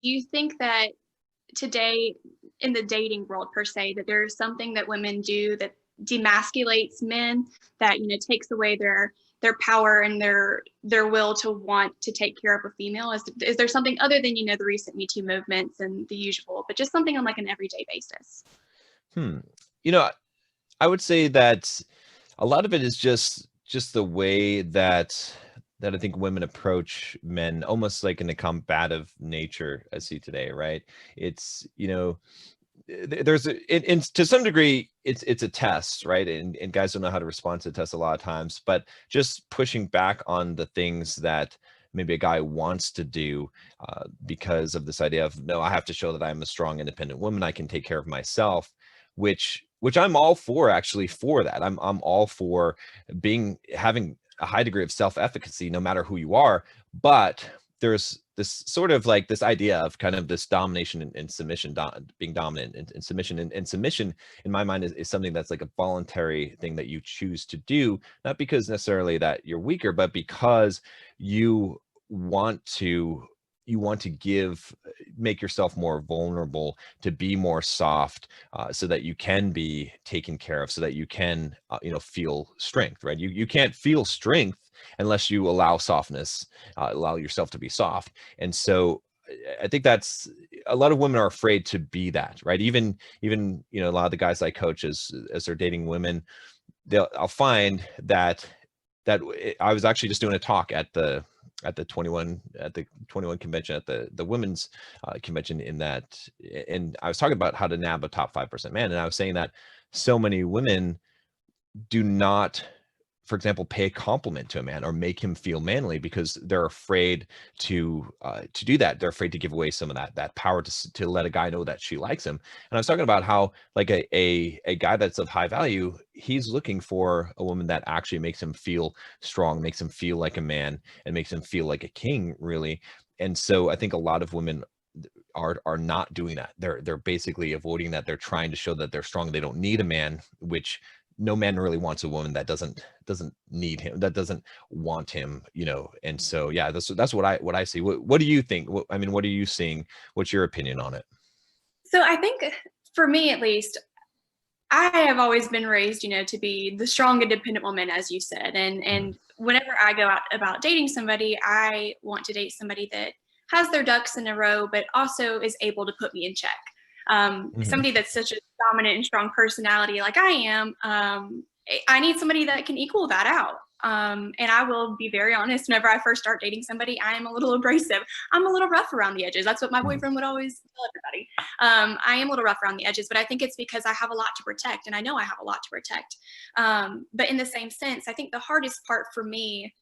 Do you think that today in the dating world per se, that there's something that women do that demasculates men, that takes away their power and their will to want to take care of a female? Is there something other than the recent Me Too movements and the usual, but just something on like an everyday basis? Hmm. You know, I would say that a lot of it is just the way that I think women approach men, almost like in a combative nature, I see today, right? It's, there's to some degree it's a test, right? And guys don't know how to respond to the test a lot of times, but just pushing back on the things that maybe a guy wants to do, because of this idea of, no, I have to show that I'm a strong independent woman, I can take care of myself, which I'm all for, actually, for that. I'm all for having a high degree of self-efficacy no matter who you are. But there's this sort of like this idea of kind of this domination and submission, being dominant and submission, and submission in my mind is something that's like a voluntary thing that you choose to do, not because necessarily that you're weaker, but because you want to make yourself more vulnerable, to be more soft, so that you can be taken care of, so that you can feel strength, right? You can't feel strength unless you allow softness, allow yourself to be soft. And so I think that's, a lot of women are afraid to be that, right? Even a lot of the guys I coach, as they're dating women, I'll find that I was actually just doing a talk at the 21 convention, at the women's convention, and I was talking about how to nab a top 5% man, and I was saying that so many women do not, for example, pay a compliment to a man or make him feel manly, because they're afraid to do that. They're afraid to give away some of that power to let a guy know that she likes him. And I was talking about how, like, a guy that's of high value, he's looking for a woman that actually makes him feel strong, makes him feel like a man, and makes him feel like a king, really. And so I think a lot of women are not doing that. They're basically avoiding that. They're trying to show that they're strong. They don't need a man, which no man really wants a woman that doesn't need him, that doesn't want him, And so, yeah, that's what I see. What do you think? What are you seeing? What's your opinion on it? So I think, for me at least, I have always been raised, to be the strong, independent woman, as you said. Mhm. And whenever I go out about dating somebody, I want to date somebody that has their ducks in a row, but also is able to put me in check. Mhm. Somebody that's such a dominant and strong personality like I am, I need somebody that can equal that out. And I will be very honest, whenever I first start dating somebody, I am a little abrasive. I'm a little rough around the edges. That's what my Mhm. boyfriend would always tell everybody. I am a little rough around the edges, but I think it's because I have a lot to protect, and I know I have a lot to protect. But in the same sense, I think the hardest part for me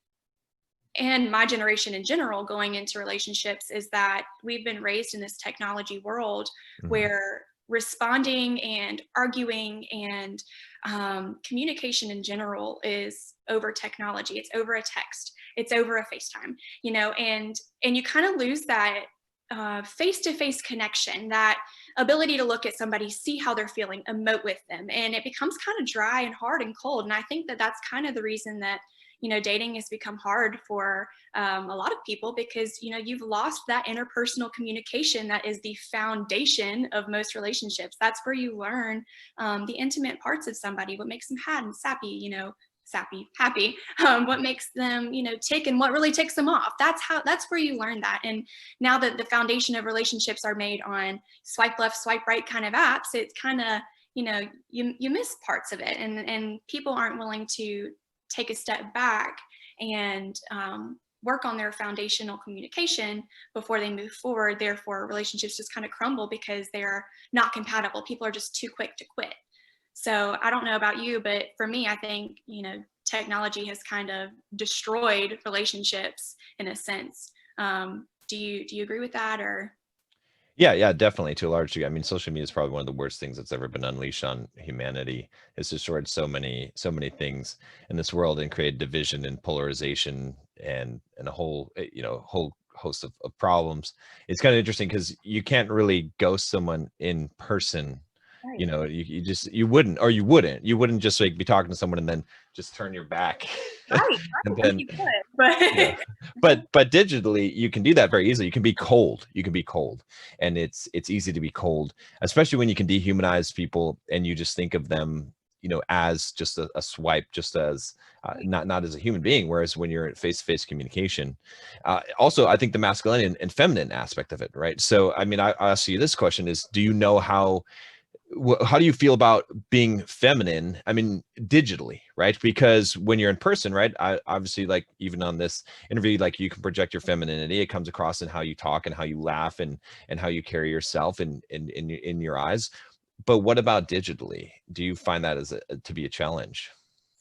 and my generation in general going into relationships is that we've been raised in this technology world Mhm. where responding and arguing and communication in general is over technology. It's over a text, it's over a FaceTime, and you kind of lose that face-to-face connection, that ability to look at somebody, see how they're feeling, emote with them, and it becomes kind of dry and hard and cold. And I think that that's kind of the reason that dating has become hard for a lot of people, because you've lost that interpersonal communication that is the foundation of most relationships. That's where you learn the intimate parts of somebody, what makes them hot and sappy, happy, what makes them tick, and what really ticks them off. That's where you learn that. And now that the foundation of relationships are made on swipe left, swipe right kind of apps, it's kind of, you miss parts of it, and people aren't willing to take a step back and work on their foundational communication before they move forward. Therefore, relationships just kind of crumble because they're not compatible. People are just too quick to quit. So I don't know about you, but for me, I think, technology has kind of destroyed relationships in a sense. Do you agree with that, or? Yeah, definitely, to a large degree. Social media is probably one of the worst things that's ever been unleashed on humanity. It's destroyed so many things in this world, and created division and polarization, and a whole host of problems. It's kind of interesting because you can't really ghost someone in person, You know, you just, you wouldn't just like be talking to someone and then just turn your back. Right, And right. then, You could, but yeah, but digitally you can do that very easily. You can be cold. You can be cold, and it's easy to be cold, especially when you can dehumanize people and you just think of them, you know, as just a swipe, just as not as a human being. Whereas when you're in face-to-face communication, also I think the masculine and feminine aspect of it, right? So I mean, I ask you this question: is do you know how do you feel about being feminine? I mean, digitally, right? Because when you're in person, right? I obviously, like, even on this interview, like, you can project your femininity. It comes across in how you talk and how you laugh and how you carry yourself in your eyes. But what about digitally? Do you find that to be a challenge?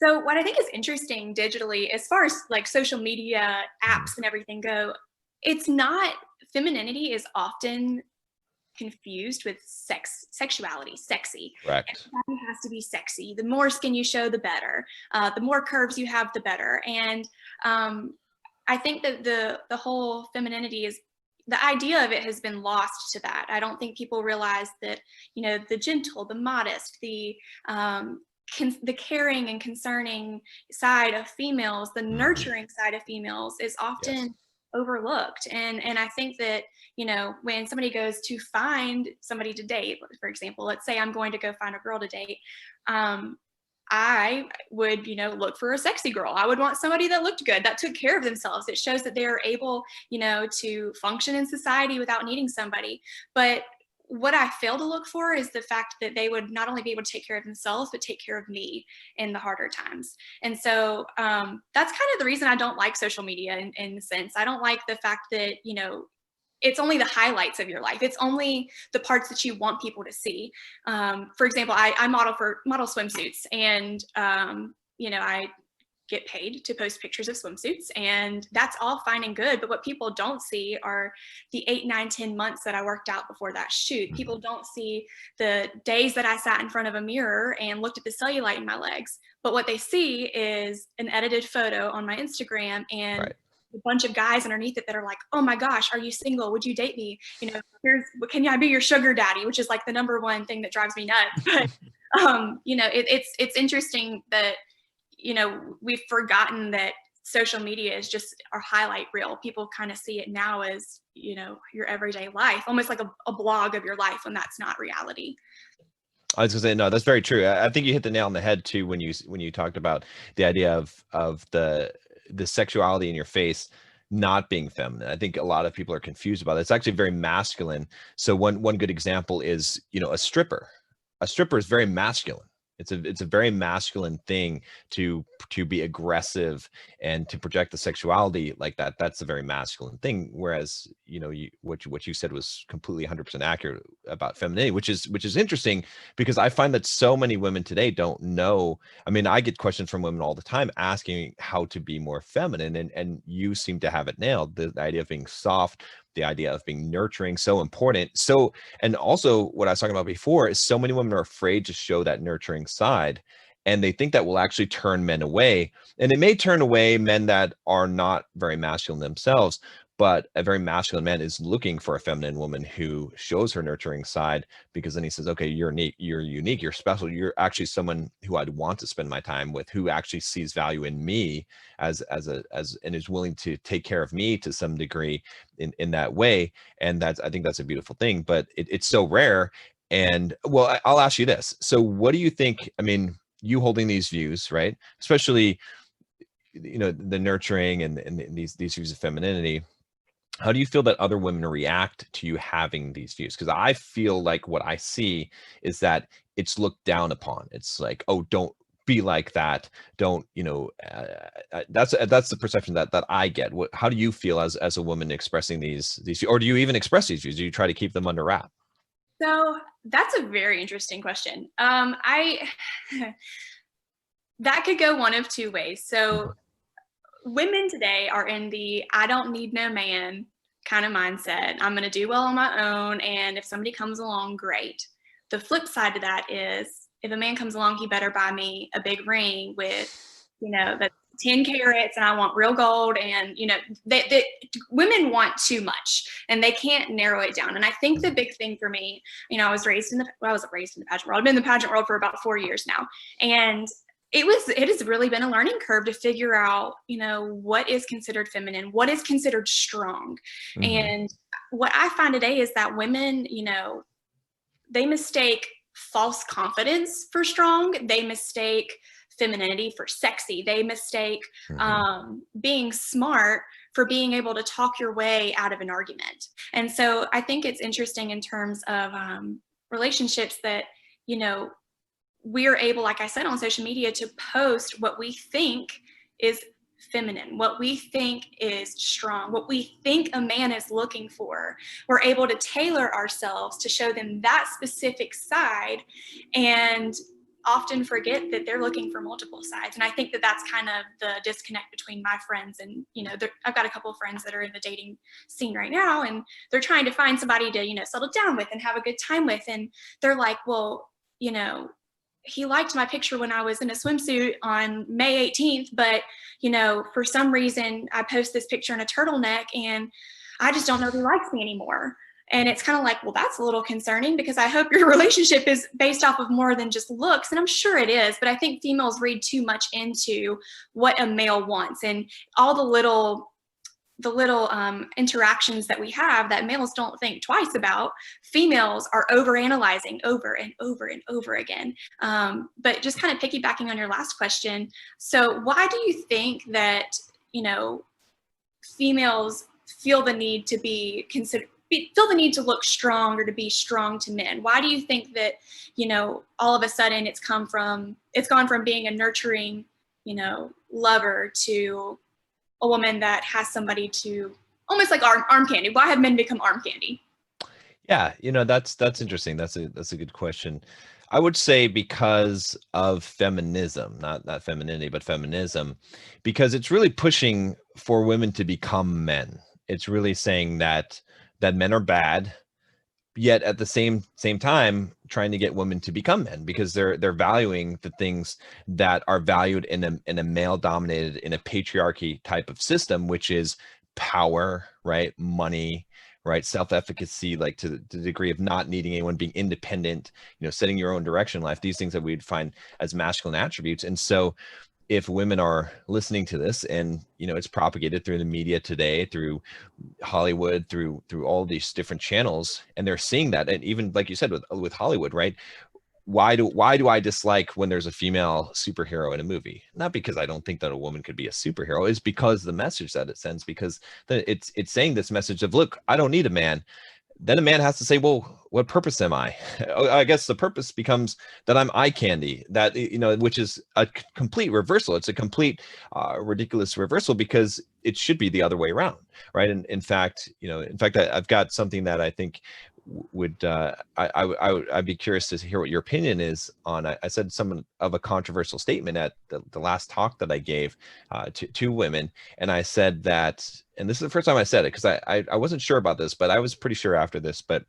so what I think is interesting digitally, as far as like social media Mhm. apps and everything go, it's not femininity is often confused with sexuality, sexy. Correct. Everybody has to be sexy. The more skin you show, the better. The more curves you have, the better. And I think that the whole femininity is, the idea of it has been lost to that. I don't think people realize that, you know, the gentle, the modest, the caring and concerning side of females, the Mhm. nurturing side of females is Yes. often overlooked. And I think that, you know, when somebody goes to find somebody to date, for example, let's say I'm going to go find a girl to date, um, I would, you know, look for a sexy girl. I would want somebody that looked good, that took care of themselves. It shows that they are able, you know, to function in society without needing somebody. But what I fail to look for is the fact that they would not only be able to take care of themselves, but take care of me in the harder times. And so that's kind of the reason I don't like social media in the sense. I don't like the fact that, you know, it's only the highlights of your life. It's only the parts that you want people to see. For example, I model swimsuits, and you know, I get paid to post pictures of swimsuits, and that's all fine and good. But what people don't see are the 8, 9, 10 months that I worked out before that shoot. Mhm. People don't see the days that I sat in front of a mirror and looked at the cellulite in my legs. But what they see is an edited photo on my Instagram and Right. a bunch of guys underneath it that are like, "Oh my gosh, are you single? Would you date me? You know, here's, can I be your sugar daddy?" Which is like the number one thing that drives me nuts. But you know, it's interesting that, you know, we've forgotten that social media is just our highlight reel. People kind of see it now as, you know, your everyday life, almost like a blog of your life, when that's not reality. I was gonna say, no, that's very true. I think you hit the nail on the head too when you talked about the idea of the sexuality in your face not being feminine. I think a lot of people are confused about it. It's actually very masculine. So one good example is, you know, a stripper. A stripper is very masculine. It's a very masculine thing to be aggressive and to project the sexuality like that. That's a very masculine thing. Whereas, you know, what you said was completely 100% accurate about femininity, which is interesting because I find that so many women today don't know. I mean, I get questions from women all the time asking how to be more feminine, and you seem to have it nailed. The idea of being soft, the idea of being nurturing, so important. So, and also what I was talking about before is so many women are afraid to show that nurturing side, and they think that will actually turn men away. And it may turn away men that are not very masculine themselves, but a very masculine man is looking for a feminine woman who shows her nurturing side, because then he says, okay, you're unique, you're special, you're actually someone who I'd want to spend my time with, who actually sees value in me as and is willing to take care of me to some degree in that way. And I think that's a beautiful thing, but it's so rare. And well, I'll ask you this. So what do you think? I mean, you holding these views, right? Especially, you know, the nurturing and these views of femininity, how do you feel that other women react to you having these views? Because I feel like what I see is that it's looked down upon. It's like, oh, don't be like that. Don't, you know, that's the perception that I get. How do you feel as a woman expressing these, or do you even express these views? Do you try to keep them under wrap? So that's a very interesting question. I that could go one of two ways. So Mhm. women today are in the "I don't need no man" kind of mindset. I'm going to do well on my own, and if somebody comes along, great. The flip side to that is, if a man comes along, he better buy me a big ring with, you know, that's 10 carats and I want real gold. And, you know, women want too much and they can't narrow it down. And I think the big thing for me, you know, I wasn't raised in the pageant world. I've been in the pageant world for about 4 years now. And it has really been a learning curve to figure out, you know, what is considered feminine, what is considered strong. And what I find today is that women, you know, they mistake false confidence for strong. They mistake femininity for sexy. They mistake being smart for being able to talk your way out of an argument. And so I think it's interesting in terms of relationships that, you know, we're able, like I said, on social media to post what we think is feminine, what we think is strong, what we think a man is looking for. We're able to tailor ourselves to show them that specific side and often forget that they're looking for multiple sides. And I think that that's kind of the disconnect between my friends and, you know, I've got a couple of friends that are in the dating scene right now, and they're trying to find somebody to, you know, settle down with and have a good time with. And they're like, well, you know, he liked my picture when I was in a swimsuit on May 18th, but, you know, for some reason I post this picture in a turtleneck and I just don't know if he likes me anymore. And it's kind of like, well, that's a little concerning because I hope your relationship is based off of more than just looks. And I'm sure it is, but I think females read too much into what a male wants and all the little interactions that we have that males don't think twice about. Females are overanalyzing over and over and over again. But just kind of piggybacking on your last question. So why do you think that, you know, females feel the need to feel the need to look strong or to be strong to men? Why do you think that, you know, all of a sudden it's gone from being a nurturing, you know, lover to a woman that has somebody to almost like arm candy? Why have men become arm candy? Yeah, you know, that's interesting. That's a good question. I would say because of feminism, not femininity, but feminism, because it's really pushing for women to become men. It's really saying that men are bad, yet at the same time trying to get women to become men because they're valuing the things that are valued in a male dominated, in a patriarchy type of system, which is power, right? Money, right? Self-efficacy, like to the degree of not needing anyone, being independent, you know, setting your own direction in life, these things that we'd find as masculine attributes. And so if women are listening to this and, you know, it's propagated through the media today, through Hollywood, through all these different channels, and they're seeing that, and even like you said with Hollywood, right? Why do I dislike when there's a female superhero in a movie? Not because I don't think that a woman could be a superhero, it's because the message that it sends, because it's saying this message of, look, I don't need a man. Then a man has to say, well, what purpose am I? I guess the purpose becomes that I'm eye candy, that, you know, which is a complete reversal. It's a complete ridiculous reversal because it should be the other way around, right? And in fact, I've got something that I think would I'd be curious to hear what your opinion is on. I said some of a controversial statement at the last talk that I gave to women, and I said that, and this is the first time I said it because I wasn't sure about this, but I was pretty sure after this, but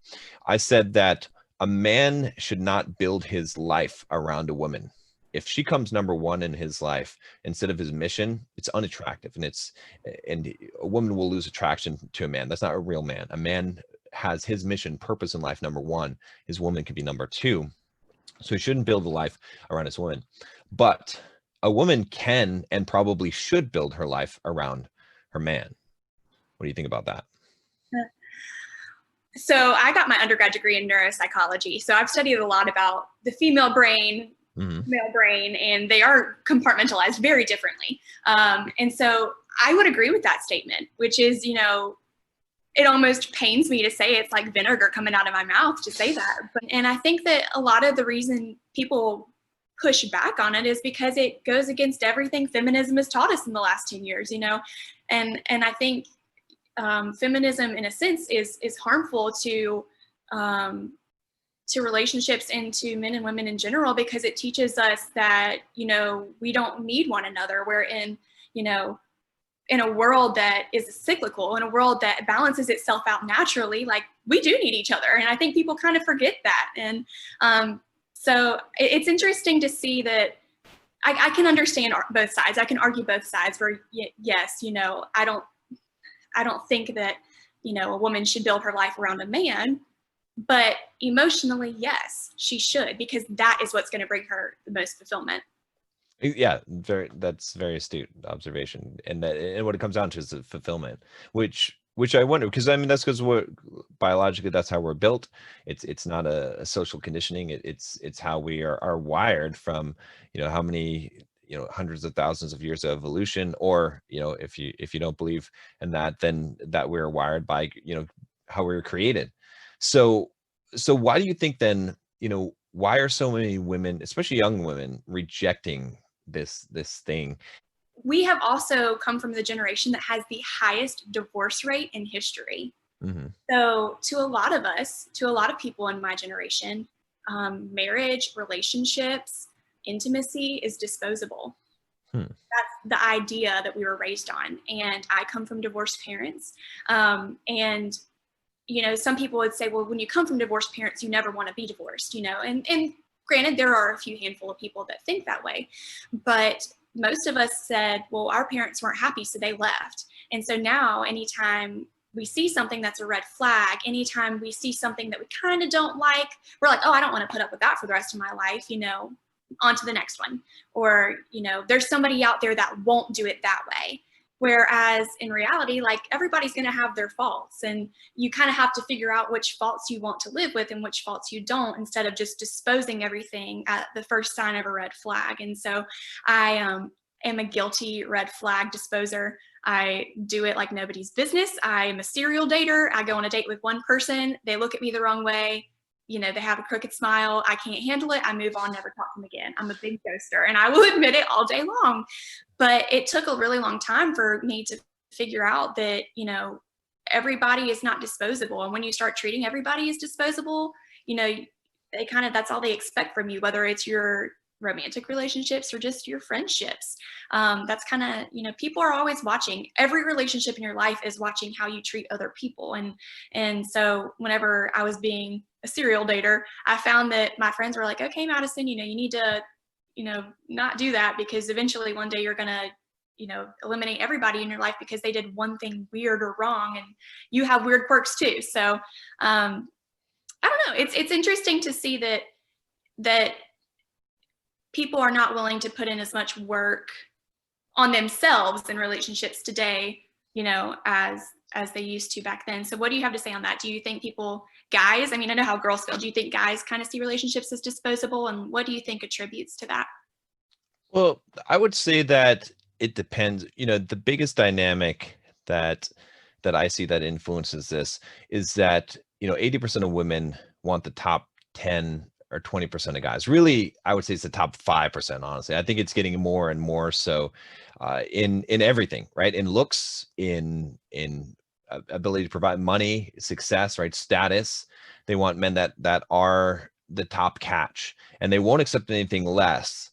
I said that a man should not build his life around a woman. If she comes number one in his life instead of his mission, it's unattractive, and a woman will lose attraction to a man. That's not a real man. A man has his mission, purpose in life, number one. His woman can be number two. So he shouldn't build a life around his woman. But a woman can and probably should build her life around her man. What do you think about that? So I got my undergrad degree in neuropsychology. So I've studied a lot about the female brain, male brain, and they are compartmentalized very differently. And so I would agree with that statement, which is, you know, it almost pains me to say it's like vinegar coming out of my mouth to say that. And I think that a lot of the reason people push back on it is because it goes against everything feminism has taught us in the last 10 years, you know? And I think feminism in a sense is harmful to relationships and to men and women in general, because it teaches us that, you know, we don't need one another. We're in, you know, in a world that is cyclical, in a world that balances itself out naturally, like we do need each other. And I think people kind of forget that. And so it's interesting to see that I can understand both sides. I can argue both sides where yes, you know, I don't think that, you know, a woman should build her life around a man, but emotionally, yes, she should, because that is what's going to bring her the most fulfillment. Yeah, that's very astute observation. And what it comes down to is the fulfillment, which I wonder, because I mean that's because we're biologically, that's how we're built. It's not a social conditioning. It's how we are wired from, you know, how many, you know, hundreds of thousands of years of evolution, or, you know, if you don't believe in that, then that we're wired by, you know, how we were created. So why do you think then, you know, why are so many women, especially young women, rejecting this thing? We have also come from the generation that has the highest divorce rate in history. Hmm. So to a lot of us, to a lot of people in my generation, marriage, relationships, intimacy is disposable. Hmm. That's the idea that we were raised on. And I come from divorced parents. And, you know, some people would say, well, when you come from divorced parents, you never want to be divorced, you know, and granted, there are a few handful of people that think that way. But most of us said, well, our parents weren't happy, so they left. And so now, anytime we see something that's a red flag, anytime we see something that we kind of don't like, we're like, oh, I don't want to put up with that for the rest of my life, you know, on to the next one. Or, you know, there's somebody out there that won't do it that way. Whereas in reality, like, everybody's going to have their faults, and you kind of have to figure out which faults you want to live with and which faults you don't, instead of just disposing everything at the first sign of a red flag. And so I am a guilty red flag disposer. I do it like nobody's business. I am a serial dater. I go on a date with one person, they look at me the wrong way, you know, they have a crooked smile, I can't handle it, I move on, never talk to them again. I'm a big ghoster, and I will admit it all day long. But it took a really long time for me to figure out that, you know, everybody is not disposable. And when you start treating everybody as disposable, you know, they kind of, that's all they expect from you, whether it's your romantic relationships or just your friendships. That's kind of, you know, people are always watching. Every relationship in your life is watching how you treat other people. And so whenever I was being a serial dater, I found that my friends were like, okay, Madison, you know, you need to, you know, not do that, because eventually one day you're going to, you know, eliminate everybody in your life because they did one thing weird or wrong, and you have weird quirks too. So I don't know. It's interesting to see that people are not willing to put in as much work on themselves in relationships today, you know, as they used to back then. So what do you have to say on that? Do you think guys, I mean, I know how girls feel. Do you think guys kind of see relationships as disposable? And what do you think attributes to that? Well, I would say that it depends. You know, the biggest dynamic that I see that influences this is that, you know, 80% of women want the top 10 or 20% of guys. Really, I would say it's the top 5%, honestly. I think it's getting more and more so in everything, right? In looks, in ability to provide money, success, right? Status. They want men that are the top catch, and they won't accept anything less.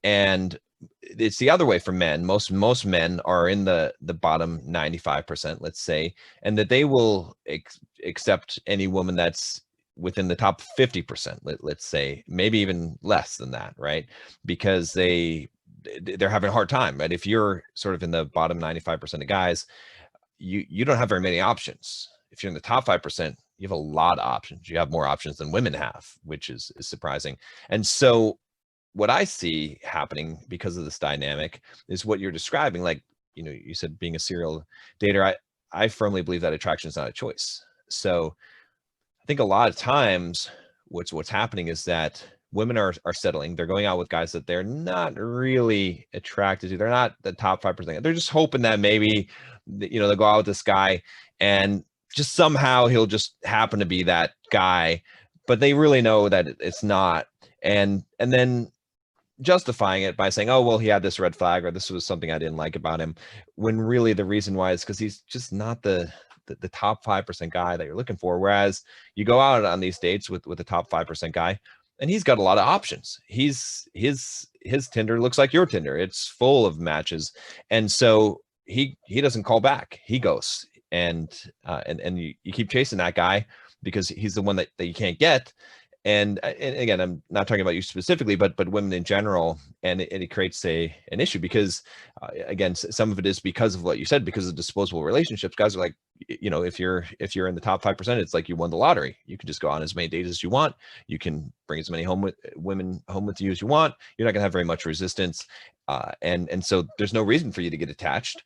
And it's the other way for men. Most men are in the bottom 95%, let's say, and that they will accept any woman that's within the top 50%, let's say, maybe even less than that, right? Because they're having a hard time, right? If you're sort of in the bottom 95% of guys, you don't have very many options. If you're in the top 5%, you have a lot of options. You have more options than women have, which is surprising. And so what I see happening because of this dynamic is what you're describing. Like, you know, you said being a serial dater. I firmly believe that attraction is not a choice. So I think a lot of times what's happening is that women are settling. They're going out with guys that they're not really attracted to. They're not the top 5%. They're just hoping that maybe, you know, they'll go out with this guy and just somehow he'll just happen to be that guy, but they really know that it's not. And then justifying it by saying, oh, well, he had this red flag, or this was something I didn't like about him, when really the reason why is because he's just not the top 5% guy that you're looking for. Whereas you go out on these dates with the top 5% guy, and he's got a lot of options. His Tinder looks like your Tinder. It's full of matches. And so he doesn't call back. He goes, and you keep chasing that guy because he's the one that you can't get. And again, I'm not talking about you specifically, but women in general, and it creates an issue because again, some of it is because of what you said, because of disposable relationships. Guys are like, you know, if you're in the top 5%, it's like you won the lottery. You can just go on as many dates as you want. You can bring as many women home with you as you want. You're not gonna have very much resistance, and so there's no reason for you to get attached.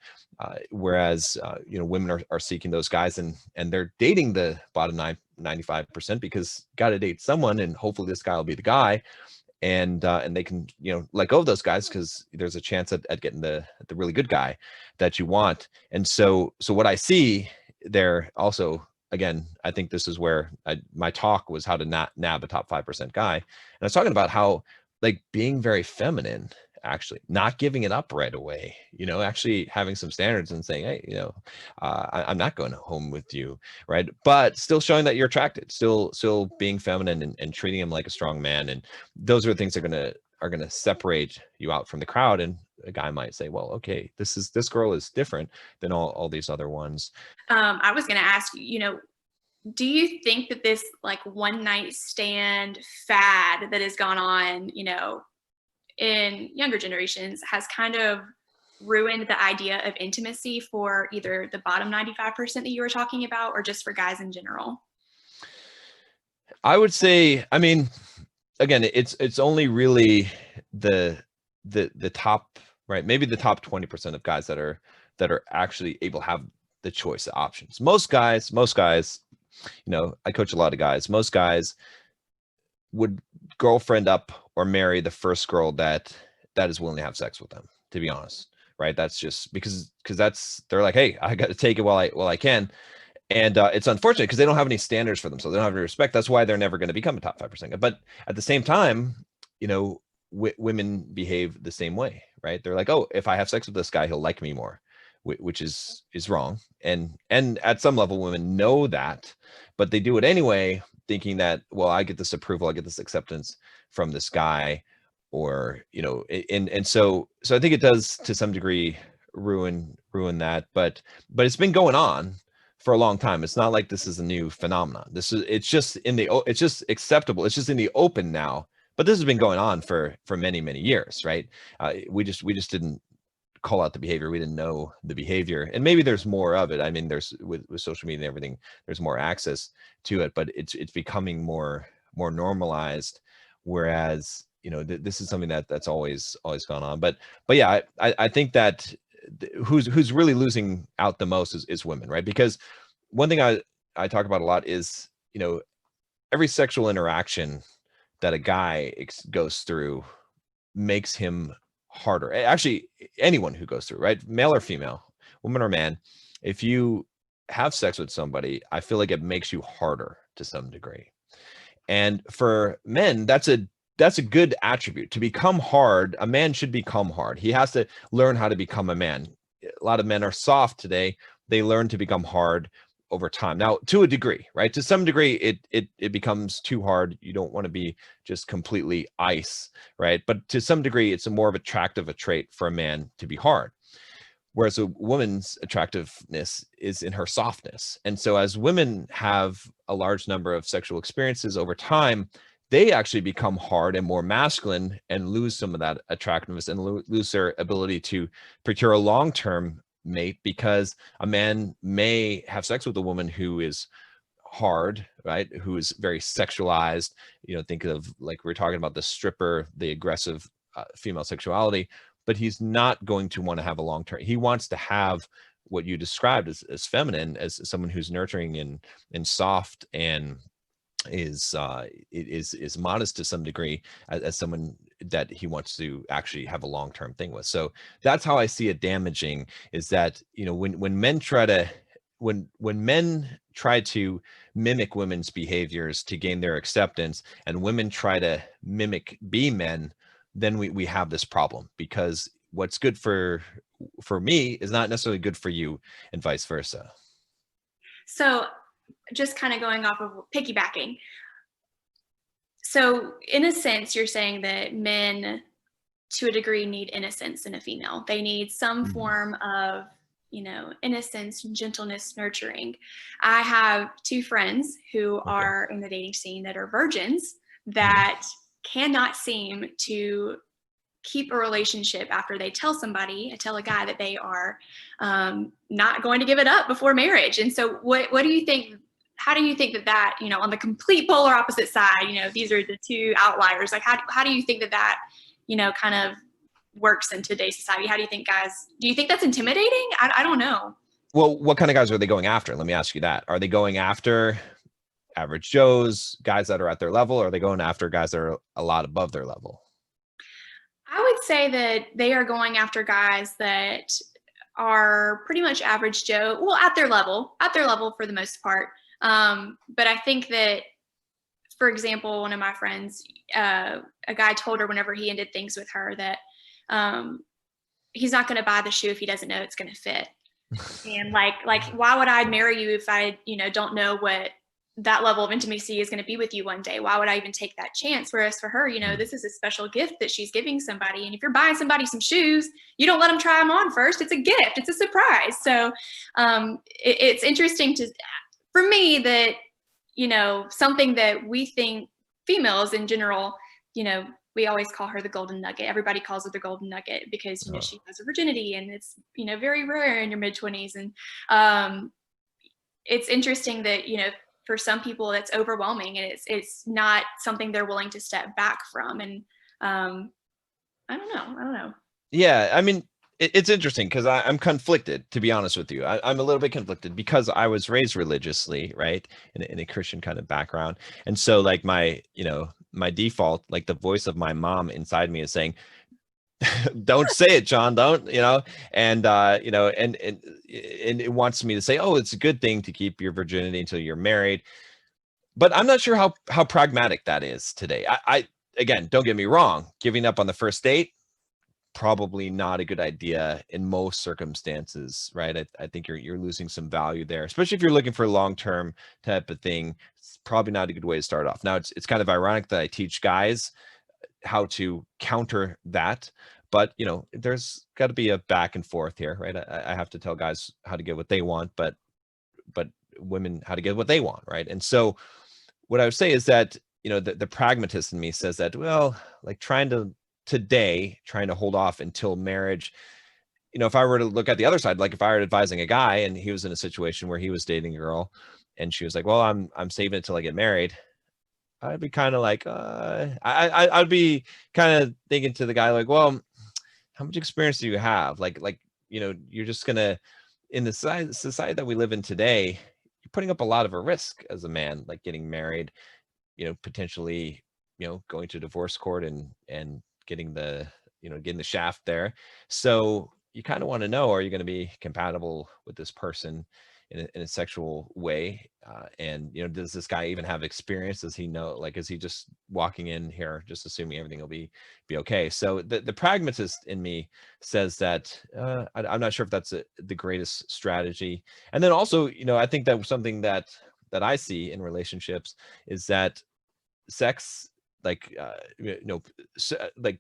Whereas you know, women are seeking those guys, and they're dating the bottom 95% because got to date someone, and hopefully this guy will be the guy, and they can, you know, let go of those guys because there's a chance at getting the really good guy that you want. And so what I see there also, again, I think this is where my talk was how to not nab a top 5% guy, and I was talking about how, like, being very feminine, actually not giving it up right away, you know, actually having some standards and saying, hey, you know, I'm not going home with you, right? But still showing that you're attracted, still being feminine, and treating him like a strong man. And those are the things that are gonna separate you out from the crowd. And a guy might say, well, okay, this girl is different than all these other ones. I was going to ask you, you know, do you think that this like one night stand fad that has gone on, you know, in younger generations has kind of ruined the idea of intimacy for either the bottom 95% that you were talking about, or just for guys in general? I would say, I mean, again, it's only really the top, right? Maybe the top 20% of guys that are actually able to have the choice of options. Most guys, you know, I coach a lot of guys. Most guys would girlfriend up or marry the first girl that is willing to have sex with them, to be honest, right? That's just because that's, they're like, hey, I got to take it while I can. And it's unfortunate because they don't have any standards for themselves. They don't have any respect. That's why they're never going to become a top 5%. But at the same time, you know, women behave the same way, right? They're like, oh, if I have sex with this guy, he'll like me more, which is wrong. And at some level, women know that, but they do it anyway, thinking that, well, I get this approval, I get this acceptance from this guy, or, you know, and so I think it does to some degree ruin that. But it's been going on for a long time. It's not like this is a new phenomenon. It's just it's just acceptable. It's just in the open now. But this has been going on for many years, right? We just didn't call out the behavior. We didn't know the behavior, and maybe there's more of it. I mean, there's with social media and everything, there's more access to it, but it's becoming more normalized. Whereas, you know, this is something that's always gone on. But yeah, I think that who's really losing out the most is women, right? Because one thing I talk about a lot is, you know, every sexual interaction that a guy goes through makes him harder. Actually, anyone who goes through, right, male or female, woman or man, if you have sex with somebody, I feel like it makes you harder to some degree. And for men, that's a good attribute. To become hard, a man should become hard. He has to learn how to become a man. A lot of men are soft today. They learn to become hard over time. Now, to a degree, right? To some degree, it becomes too hard. You don't want to be just completely ice, right? But to some degree, it's a more of attractive a trait for a man to be hard. Whereas a woman's attractiveness is in her softness. And so as women have a large number of sexual experiences over time, they actually become hard and more masculine and lose some of that attractiveness and lose their ability to procure a long-term mate, because a man may have sex with a woman who is hard, right? Who is very sexualized. You know, think of, like, we're talking about the stripper, the aggressive female sexuality, but he's not going to want to have a long term. He wants to have what you described as feminine, as someone who's nurturing and soft, and is modest to some degree, as someone that he wants to actually have a long-term thing with. So that's how I see it damaging, is that, you know, when men try to when men try to mimic women's behaviors to gain their acceptance, and women try to be men, then we have this problem, because what's good for me is not necessarily good for you, and vice versa. So just kind of going off of piggybacking. So in a sense, you're saying that men to a degree need innocence in a female. They need some form of, you know, innocence, gentleness, nurturing. I have two friends who are in the dating scene that are virgins. that cannot seem to keep a relationship after they tell a guy that they are not going to give it up before marriage. And so what do you think, how do you think that, on the complete polar opposite side, these are the two outliers, like how do you think that, kind of works in today's society? How do you think do you think that's intimidating? I don't know. Well, what kind of guys are they going after? Let me ask you that. Are they going after average Joes, guys that are at their level, or are they going after guys that are a lot above their level? I would say that they are going after guys that are pretty much average Joe, well, at their level for the most part. But I think that, for example, one of my friends, a guy told her whenever he ended things with her that he's not going to buy the shoe if he doesn't know it's going to fit. And like, why would I marry you if I, don't know what that level of intimacy is going to be with you one day? Why would I even take that chance? Whereas for her, this is a special gift that she's giving somebody. And if you're buying somebody some shoes, you don't let them try them on first. It's a gift. It's a surprise. So it's interesting for me that, something that we think females in general, we always call her the golden nugget. Everybody calls her the golden nugget because, she has a virginity and it's, very rare in your mid-20s. And it's interesting that, for some people that's overwhelming and it's not something they're willing to step back from. And I don't know. Yeah, I mean, it's interesting because I'm conflicted, to be honest with you. I'm a little bit conflicted because I was raised religiously, right, in a Christian kind of background. And so like my default, like the voice of my mom inside me is saying, don't say it, John, don't, and and it wants me to say, oh, it's a good thing to keep your virginity until you're married. But I'm not sure how pragmatic that is today. I again, don't get me wrong, giving up on the first date, probably not a good idea in most circumstances, right? I think you're losing some value there, especially if you're looking for a long-term type of thing. It's probably not a good way to start off. Now, it's kind of ironic that I teach guys how to counter that, but there's got to be a back and forth here, right? I have to tell guys how to get what they want, but women how to get what they want, right? And so what I would say is that the pragmatist in me says that, well, like trying to hold off until marriage, if I were to look at the other side, like if I were advising a guy and he was in a situation where he was dating a girl and she was like, well, I'm saving it till I get married, I'd be kind of like, I'd be kind of thinking to the guy like, well, how much experience do you have? Like, you're just gonna, in the society that we live in today, you're putting up a lot of a risk as a man, like getting married, potentially, going to divorce court and getting the shaft there. So you kind of want to know, are you going to be compatible with this person in a sexual way? And does this guy even have experience? Does he know, like, is he just walking in here just assuming everything will be okay? So the pragmatist in me says that I'm not sure if that's the greatest strategy. And then also, I think that something that I see in relationships is that sex, like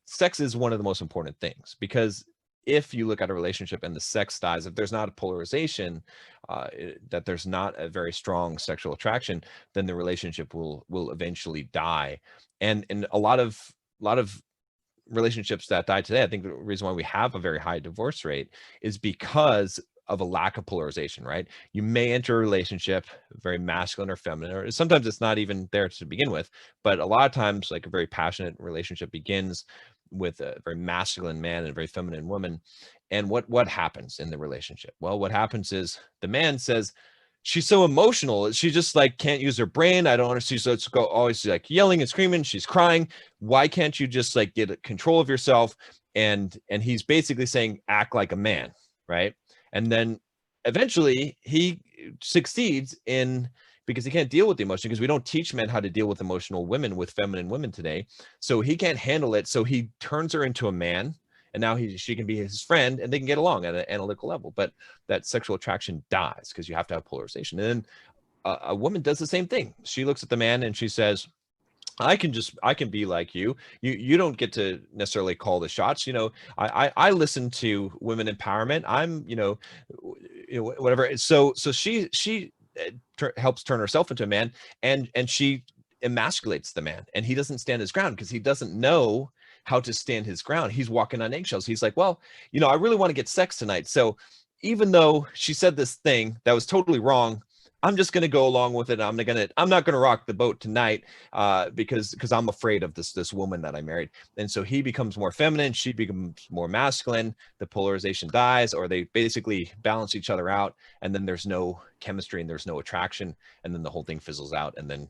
sex is one of the most important things, because if you look at a relationship and the sex dies, if there's not a polarization, that there's not a very strong sexual attraction, then the relationship will eventually die. And a lot of relationships that die today, I think the reason why we have a very high divorce rate is because of a lack of polarization, right? You may enter a relationship very masculine or feminine, or sometimes it's not even there to begin with, but a lot of times, like a very passionate relationship begins with a very masculine man and a very feminine woman. And what happens in the relationship? Well, what happens is the man says, she's so emotional. She just like can't use her brain. I don't understand. So it's always like yelling and screaming. She's crying. Why can't you just like get control of yourself? And he's basically saying, act like a man, right? And then eventually he succeeds because he can't deal with the emotion, because we don't teach men how to deal with emotional women, with feminine women today. So he can't handle it. So he turns her into a man, and now she can be his friend and they can get along at an analytical level. But that sexual attraction dies because you have to have polarization. And then a woman does the same thing. She looks at the man and she says, I can be like you. You don't get to necessarily call the shots. I listen to women empowerment. I'm, whatever. So she helps turn herself into a man, and she emasculates the man, and he doesn't stand his ground because he doesn't know how to stand his ground. He's walking on eggshells. He's like, well, I really want to get sex tonight. So even though she said this thing that was totally wrong, I'm just going to go along with it. I'm not going to rock the boat tonight because I'm afraid of this woman that I married. And so he becomes more feminine. She becomes more masculine. The polarization dies, or they basically balance each other out. And then there's no chemistry and there's no attraction. And then the whole thing fizzles out, and then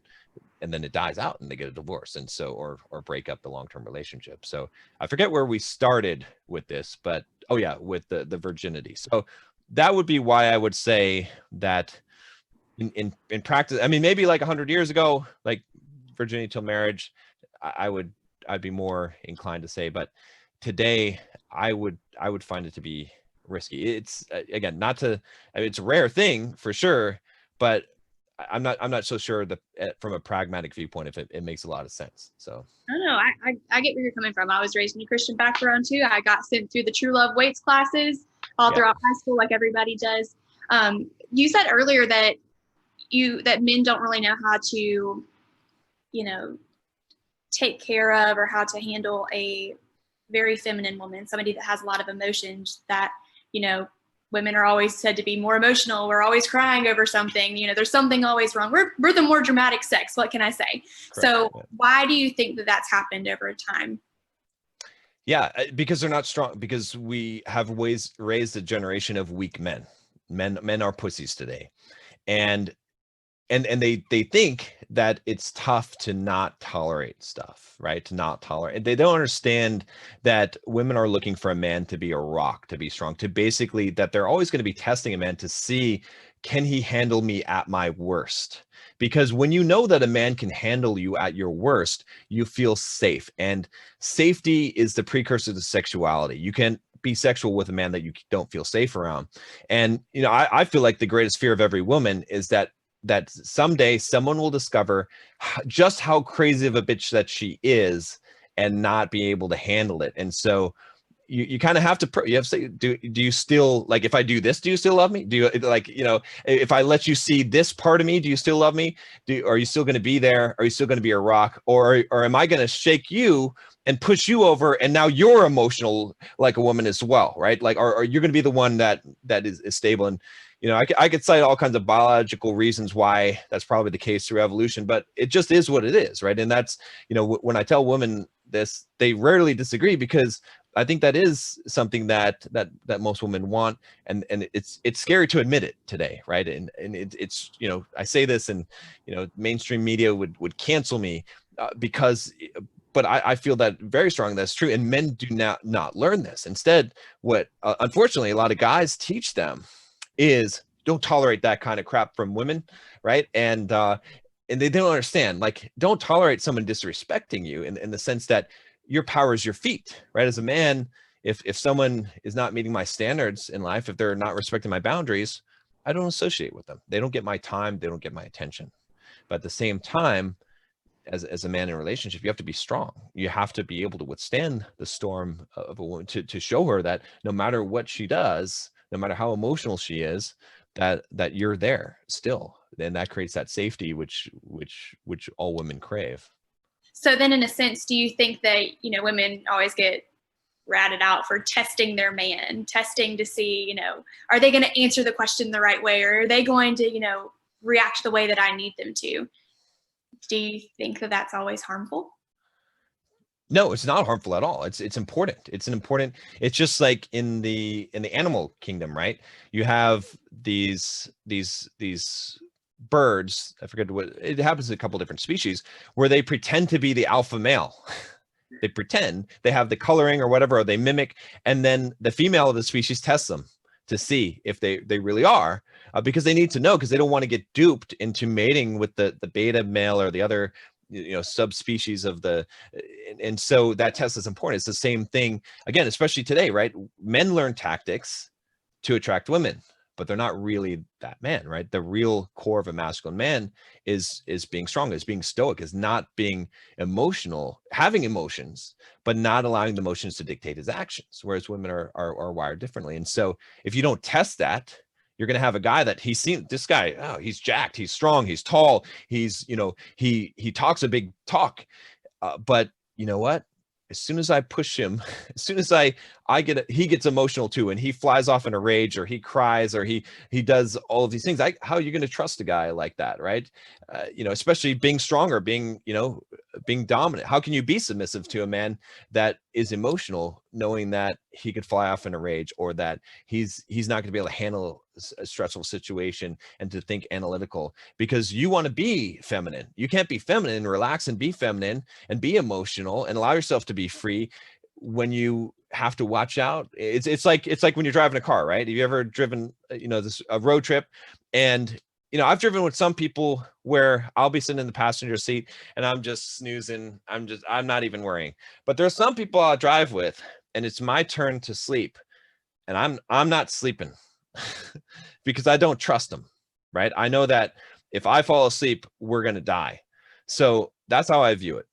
it dies out, and they get a divorce. And so, or break up the long-term relationship. So I forget where we started with this, but oh yeah, with the virginity. So that would be why I would say that in practice, I mean, maybe like 100 years ago, like virginity till marriage, I'd be more inclined to say, but today I would find it to be risky. It's again, it's a rare thing for sure, but I'm not so sure that from a pragmatic viewpoint, if it makes a lot of sense. So I don't know. I get where you're coming from. I was raised in a Christian background too. I got sent through the True Love weights classes all throughout high school, like everybody does. You said earlier that men don't really know how to, take care of or how to handle a very feminine woman, somebody that has a lot of emotions, that, women are always said to be more emotional. We're always crying over something, there's something always wrong. We're the more dramatic sex. What can I say? Correct. So why do you think that that's happened over time? Yeah, because they're not strong, because we have raised a generation of weak men. Men are pussies today. And they think that it's tough to not tolerate stuff, right? To not tolerate. They don't understand that women are looking for a man to be a rock, to be strong, to basically that they're always going to be testing a man to see, can he handle me at my worst? Because when you know that a man can handle you at your worst, you feel safe. And safety is the precursor to sexuality. You can be sexual with a man that you don't feel safe around. And, I feel like the greatest fear of every woman is that someday someone will discover just how crazy of a bitch that she is and not be able to handle it. And so you kind of have to say, do you still, like, if I do this, do you still love me? Do you, like, if I let you see this part of me, do you still love me? Are you still going to be there? Are you still going to be a rock? Or am I going to shake you and push you over, and now you're emotional like a woman as well, right? Like, are you going to be the one that is stable? And I could cite all kinds of biological reasons why that's probably the case through evolution, but it just is what it is, right? And that's, when I tell women this, they rarely disagree, because I think that is something that most women want, and it's scary to admit it today, right? And it's I say this, and mainstream media would cancel me but I feel that very strongly that's true, and men do not learn this. Instead, what unfortunately a lot of guys teach them is, don't tolerate that kind of crap from women, right? And they don't understand, like, don't tolerate someone disrespecting you in the sense that your power is your feet, right? As a man, if someone is not meeting my standards in life, if they're not respecting my boundaries, I don't associate with them. They don't get my time, they don't get my attention. But at the same time, as a man in a relationship, you have to be strong. You have to be able to withstand the storm of a woman, to show her that no matter what she does, no matter how emotional she is, that you're there still. Then that creates that safety, which all women crave. So then, in a sense, do you think that, women always get ratted out for testing their man, testing to see, are they going to answer the question the right way, or are they going to, react the way that I need them to? Do you think that that's always harmful? No, it's not harmful at all. It's important. It's just like in the animal kingdom, right? You have these birds, I forget what it happens in a couple different species, where they pretend to be the alpha male. They pretend, they have the coloring or whatever, or they mimic, and then the female of the species tests them to see if they really are, because they need to know, because they don't want to get duped into mating with the beta male or the other subspecies of the, and so that test is important. It's the same thing again, especially today, right? Men learn tactics to attract women, but they're not really that man, right? The real core of a masculine man is being strong, is being stoic, is not being emotional, having emotions, but not allowing the emotions to dictate his actions. Whereas women are wired differently. And so if you don't test that, You're going to have a guy that he's seen, this guy, oh, he's jacked, he's strong, he's tall, he's, he talks a big talk. But you know what? As soon as I push him, as soon as he gets emotional too, and he flies off in a rage, or he cries, or he does all of these things. How are you going to trust a guy like that, right? Especially being stronger, being dominant. How can you be submissive to a man that is emotional, knowing that he could fly off in a rage, or that he's not going to be able to handle a stressful situation and to think analytical? Because you want to be feminine. You can't be feminine and relax and be feminine and be emotional and allow yourself to be free when you have to watch out. It's like when you're driving a car, right? Have you ever driven a road trip? And I've driven with some people where I'll be sitting in the passenger seat and I'm just snoozing. I'm not even worrying. But there's some people I'll drive with and it's my turn to sleep and I'm not sleeping because I don't trust them, right? I know that if I fall asleep, we're going to die. So that's how I view it.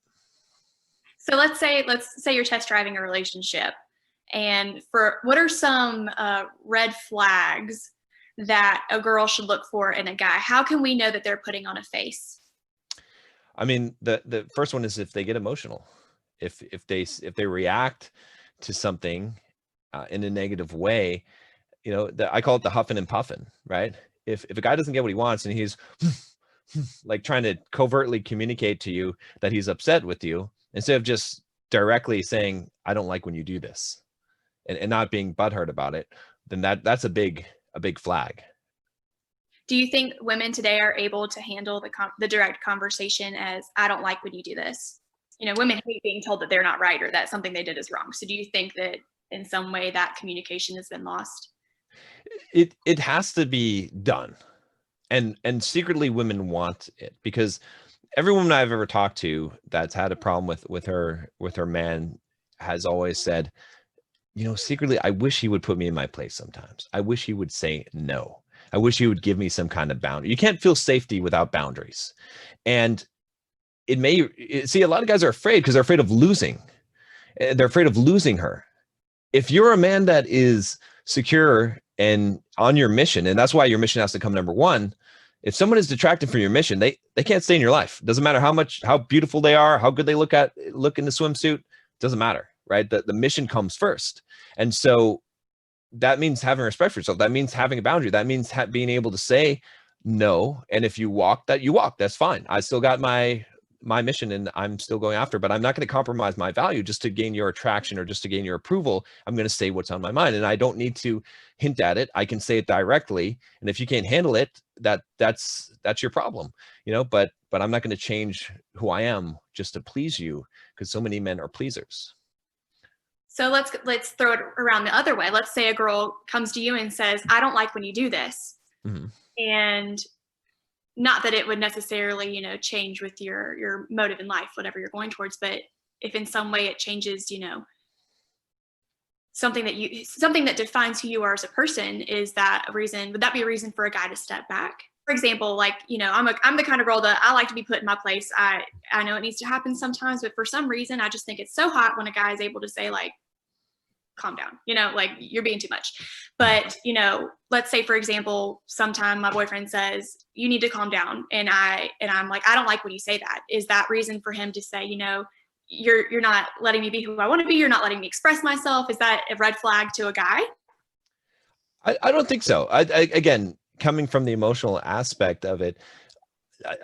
So let's say you're test driving a relationship, and what are some red flags that a girl should look for in a guy? How can we know that they're putting on a face? I mean, the first one is if they get emotional, if they react to something in a negative way, I call it the huffing and puffing, right? If a guy doesn't get what he wants and he's like trying to covertly communicate to you that he's upset with you, instead of just directly saying, I don't like when you do this, and not being butthurt about it, then that's a big flag. Do you think women today are able to handle the direct conversation as, I don't like when you do this? Women hate being told that they're not right or that something they did is wrong. So do you think that in some way that communication has been lost? It has to be done. And secretly women want it, because every woman I've ever talked to that's had a problem with her man has always said, secretly, I wish he would put me in my place sometimes. I wish he would say no. I wish he would give me some kind of boundary. You can't feel safety without boundaries. And a lot of guys are afraid because they're afraid of losing. They're afraid of losing her. If you're a man that is secure and on your mission, and that's why your mission has to come number one, if someone is detracting from your mission, they can't stay in your life. Doesn't matter how beautiful they are, how good they look in the swimsuit, doesn't matter, right? The mission comes first. And so that means having respect for yourself. That means having a boundary. That means being able to say no. And if you walk, that's fine. I still got my mission and I'm still going after, but I'm not going to compromise my value just to gain your attraction or just to gain your approval. I'm going to say what's on my mind, and I don't need to hint at it. I can say it directly. And if you can't handle it, that's your problem, but I'm not going to change who I am just to please you, because so many men are pleasers. So let's throw it around the other way. Let's say a girl comes to you and says, I don't like when you do this. Mm-hmm. And not that it would necessarily, change with your motive in life, whatever you're going towards, but if in some way it changes, something that defines who you are as a person, would that be a reason for a guy to step back? For example, like, I'm the kind of girl that I like to be put in my place. I know it needs to happen sometimes, but for some reason, I just think it's so hot when a guy is able to say, like, calm down, like, you're being too much. But, let's say, for example, sometime my boyfriend says, you need to calm down. And I'm like, I don't like when you say that. Is that reason for him to say, you're not letting me be who I want to be? You're not letting me express myself? Is that a red flag to a guy? I don't think so. Again, coming from the emotional aspect of it,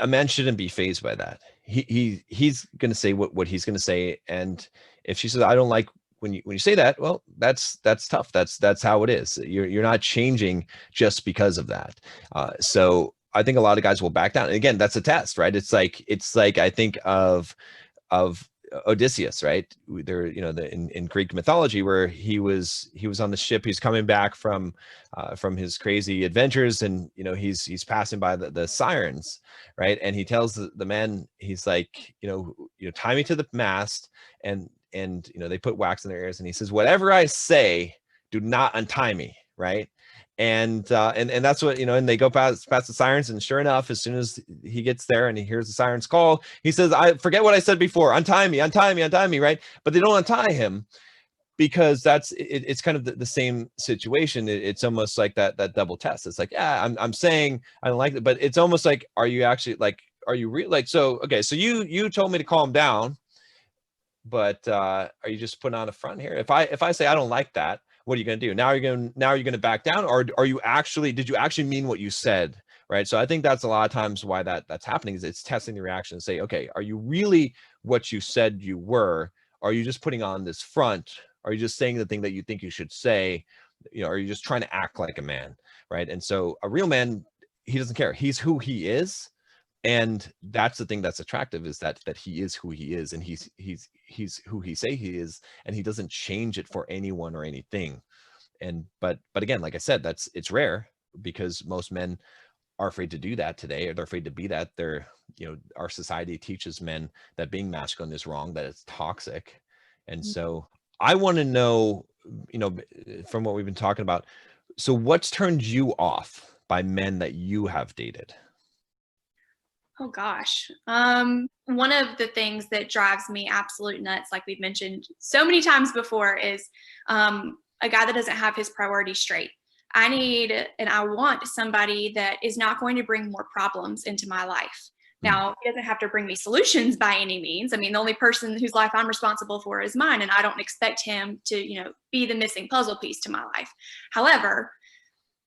a man shouldn't be fazed by that. He's going to say what he's going to say. And if she says, I don't like when you say that, well, that's tough. That's how it is. You're not changing just because of that. So I think a lot of guys will back down. And again, that's a test, right? It's like I think of Odysseus, right? There, in Greek mythology, where he was on the ship, he's coming back from his crazy adventures, and he's passing by the sirens, right? And he tells the man, he's like, tie me to the mast, and they put wax in their ears, and he says, whatever I say, do not untie me, right? And that's what, and they go past the sirens, and sure enough, as soon as he gets there and he hears the sirens call, he says, I forget what I said before, untie me, right? But they don't untie him. because that's it's kind of the same situation. It's almost like that double test. It's like, yeah, I'm saying I don't like it, but it's almost like, are you actually like, are you real? Like, so okay, so you told me to calm down, but are you just putting on a front here? If I say I don't like that, what are you going to do? Now you're going to back down, or are you actually, did you actually mean what you said? Right. So I think that's a lot of times why that's happening, is it's testing the reaction and say, okay, are you really what you said you were? Are you just putting on this front? Are you just saying the thing that you think you should say? You know, are you just trying to act like a man? Right. And so a real man, he doesn't care. He's who he is. And that's the thing that's attractive, is that he is who he is, and he's who he say he is, and he doesn't change it for anyone or anything. And but again, like I said, it's rare, because most men are afraid to do that today, or they're afraid to be that. They're, you know, our society teaches men that being masculine is wrong, that it's toxic. And so I want to know, you know, from what we've been talking about, so what's turned you off by men that you have dated? Oh gosh. One of the things that drives me absolute nuts, like we've mentioned so many times before, is a guy that doesn't have his priorities straight. I need and I want somebody that is not going to bring more problems into my life. Now, he doesn't have to bring me solutions by any means. I mean, the only person whose life I'm responsible for is mine, and I don't expect him to, you know, be the missing puzzle piece to my life. However,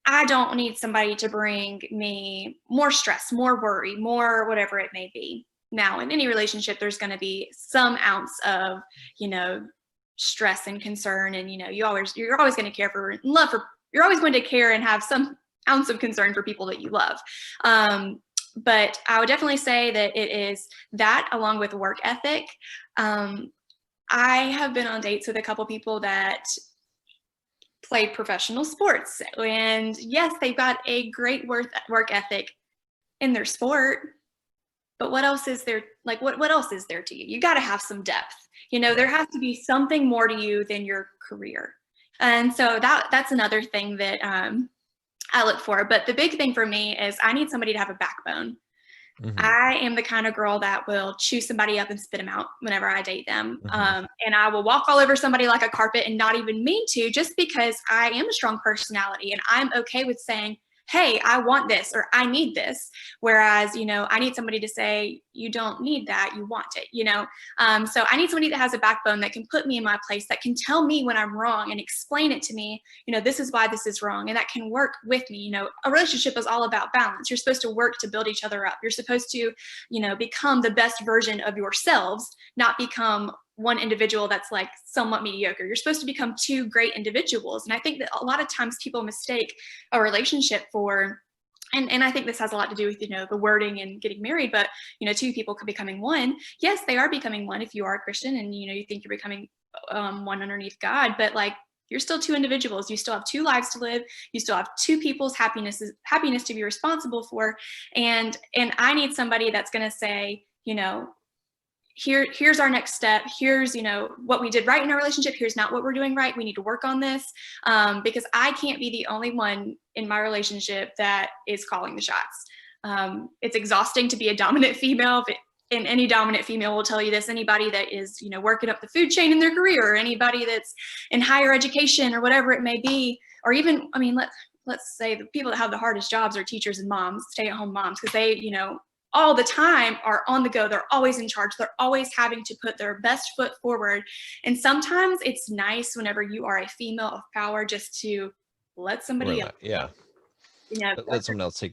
I don't need somebody to bring me more stress, more worry, more whatever it may be. Now, in any relationship, there's going to be some ounce of, you know, stress and concern, and, you know, you're always going to care for love for, you're always going to care and have some ounce of concern for people that you love. But I would definitely say that it is that, along with work ethic. I have been on dates with a couple people that played professional sports, and yes, they've got a great work ethic in their sport, but what else is there? Like, what else is there to you? You got to have some depth. You know, there has to be something more to you than your career. And so that's another thing that I look for. But the big thing for me is I need somebody to have a backbone. I am the kind of girl that will chew somebody up and spit them out whenever I date them. And I will walk all over somebody like a carpet and not even mean to, just because I am a strong personality and I'm okay with saying, hey, I want this, or I need this. Whereas, you know, I need somebody to say, you don't need that, you want it, you know? So I need somebody that has a backbone, that can put me in my place, that can tell me when I'm wrong and explain it to me, you know, this is why this is wrong, and that can work with me. You know, a relationship is all about balance. You're supposed to work to build each other up. You're supposed to, you know, become the best version of yourselves, not become one individual that's like somewhat mediocre. You're supposed to become two great individuals. And I think that a lot of times people mistake a relationship for, and I think this has a lot to do with, you know, the wording and getting married, but, you know, two people becoming one. Yes, they are becoming one if you are a Christian and, you know, you think you're becoming one underneath God, but like, you're still two individuals. You still have two lives to live. You still have two people's happiness to be responsible for. And I need somebody that's going to say, you know, here's our next step. Here's, you know, what we did right in our relationship. Here's not what we're doing right. We need to work on this, because I can't be the only one in my relationship that is calling the shots. It's exhausting to be a dominant female. And any dominant female will tell you this. Anybody that is, you know, working up the food chain in their career, or anybody that's in higher education or whatever it may be, or even, I mean, let's say the people that have the hardest jobs are teachers and moms, stay-at-home moms, because they, you know, all the time are on the go. They're always in charge. They're always having to put their best foot forward. And sometimes it's nice whenever you are a female of power just to let somebody else. Yeah. You know, Let someone else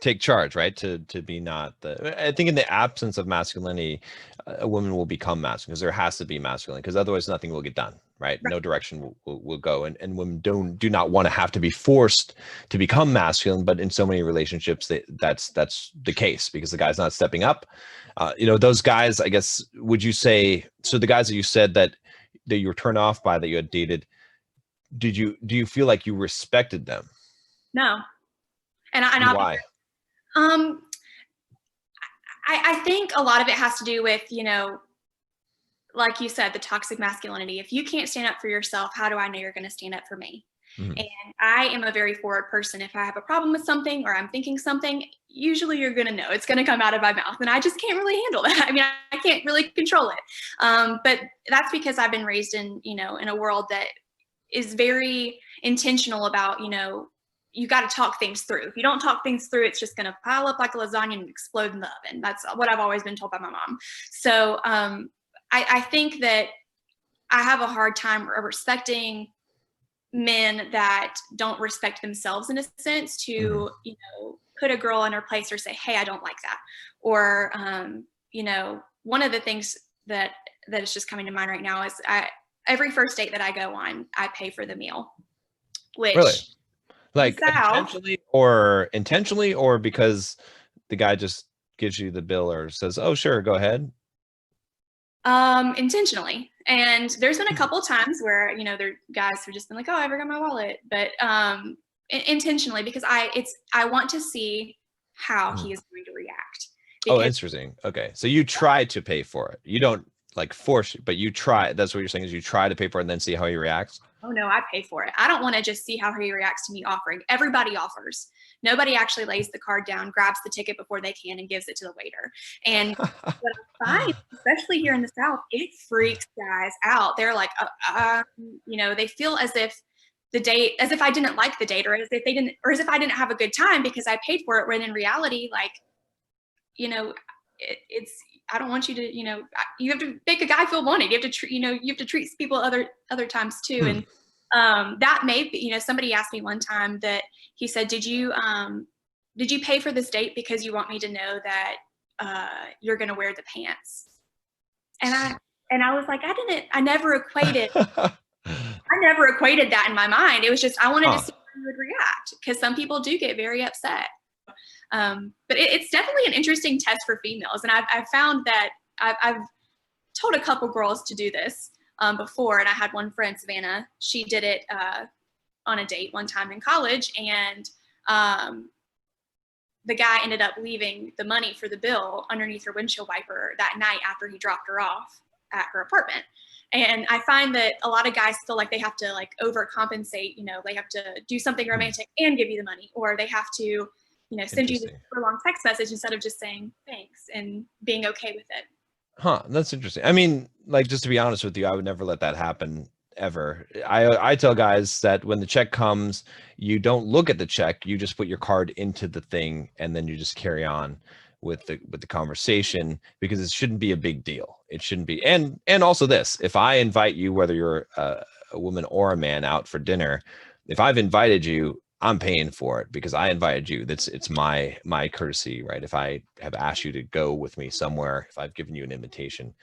take charge, right? To be not the, I think in the absence of masculinity, a woman will become masculine, because there has to be masculine, because otherwise nothing will get done, right? No direction will go. And women do not want to have to be forced to become masculine, but in so many relationships that's the case, because the guy's not stepping up. You know, those guys, I guess, would you say, so the guys that you said that you were turned off by, that you had dated, do you feel like you respected them? No. And why? I think a lot of it has to do with, you know, like you said, the toxic masculinity. If you can't stand up for yourself, how do I know you're going to stand up for me? Mhm. And I am a very forward person. If I have a problem with something or I'm thinking something, usually you're going to know it's going to come out of my mouth. And I just can't really handle that. I mean, I can't really control it. But that's because I've been raised in, in a world that is very intentional about, you got to talk things through. If you don't talk things through, it's just going to pile up like a lasagna and explode in the oven. That's what I've always been told by my mom. So I think that I have a hard time respecting men that don't respect themselves in a sense to, put a girl in her place or say, hey, I don't like that. Or, one of the things that is just coming to mind right now is every first date that I go on, I pay for the meal, Really? which Like South, intentionally or because the guy just gives you the bill or says, oh, sure, go ahead. intentionally. And there's been a couple of times where, there guys have just been like, oh, I forgot my wallet, but intentionally, because I want to see how he is going to react. Oh, Because interesting. Okay. So you try to pay for it. You don't like force it, but you try. That's what you're saying is you try to pay for it and then see how he reacts. oh no, I pay for it. I don't want to just see how he reacts to me offering. Everybody offers. Nobody actually lays the card down, grabs the ticket before they can, and gives it to the waiter. And what I find, especially here in the South, it freaks guys out. They're like, they feel as if as if I didn't like the date, or as if I didn't have a good time because I paid for it. When in reality, like, it's I don't want you to, you have to make a guy feel wanted. You have to treat, you have to treat people other times too. And that may be, somebody asked me one time that he said, did you pay for this date because you want me to know that you're going to wear the pants? And I was like, I never equated that in my mind. It was just, I wanted to see how you would react, because some people do get very upset. But it's definitely an interesting test for females. And I've found that I've told a couple girls to do this before. And I had one friend, Savannah, she did it on a date one time in college. And the guy ended up leaving the money for the bill underneath her windshield wiper that night after he dropped her off at her apartment. And I find that a lot of guys feel like they have to like overcompensate, they have to do something romantic and give you the money, or they have to, send you this super long text message instead of just saying thanks and being okay with it. Huh. That's interesting. I mean, like, just to be honest with you, I would never let that happen ever. I tell guys that when the check comes, you don't look at the check. You just put your card into the thing and then you just carry on with the conversation, because it shouldn't be a big deal. It shouldn't be. And also this, if I invite you, whether you're a woman or a man, out for dinner, if I've invited you, I'm paying for it because I invited you. It's my courtesy, right? If I have asked you to go with me somewhere, if I've given you an invitation.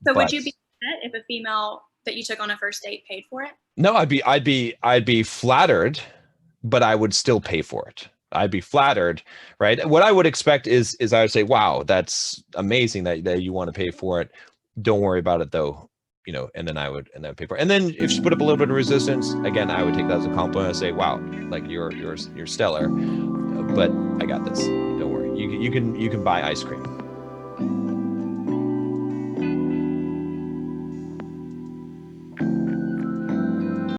So would you be upset if a female that you took on a first date paid for it? No, I'd be flattered, but I would still pay for it. I'd be flattered, right? What I would expect is I would say, wow, that's amazing that you want to pay for it. Don't worry about it though. And then I would pay for it. And then if she put up a little bit of resistance, again, I would take that as a compliment and say, wow, like you're stellar, but I got this. Don't worry. You can buy ice cream.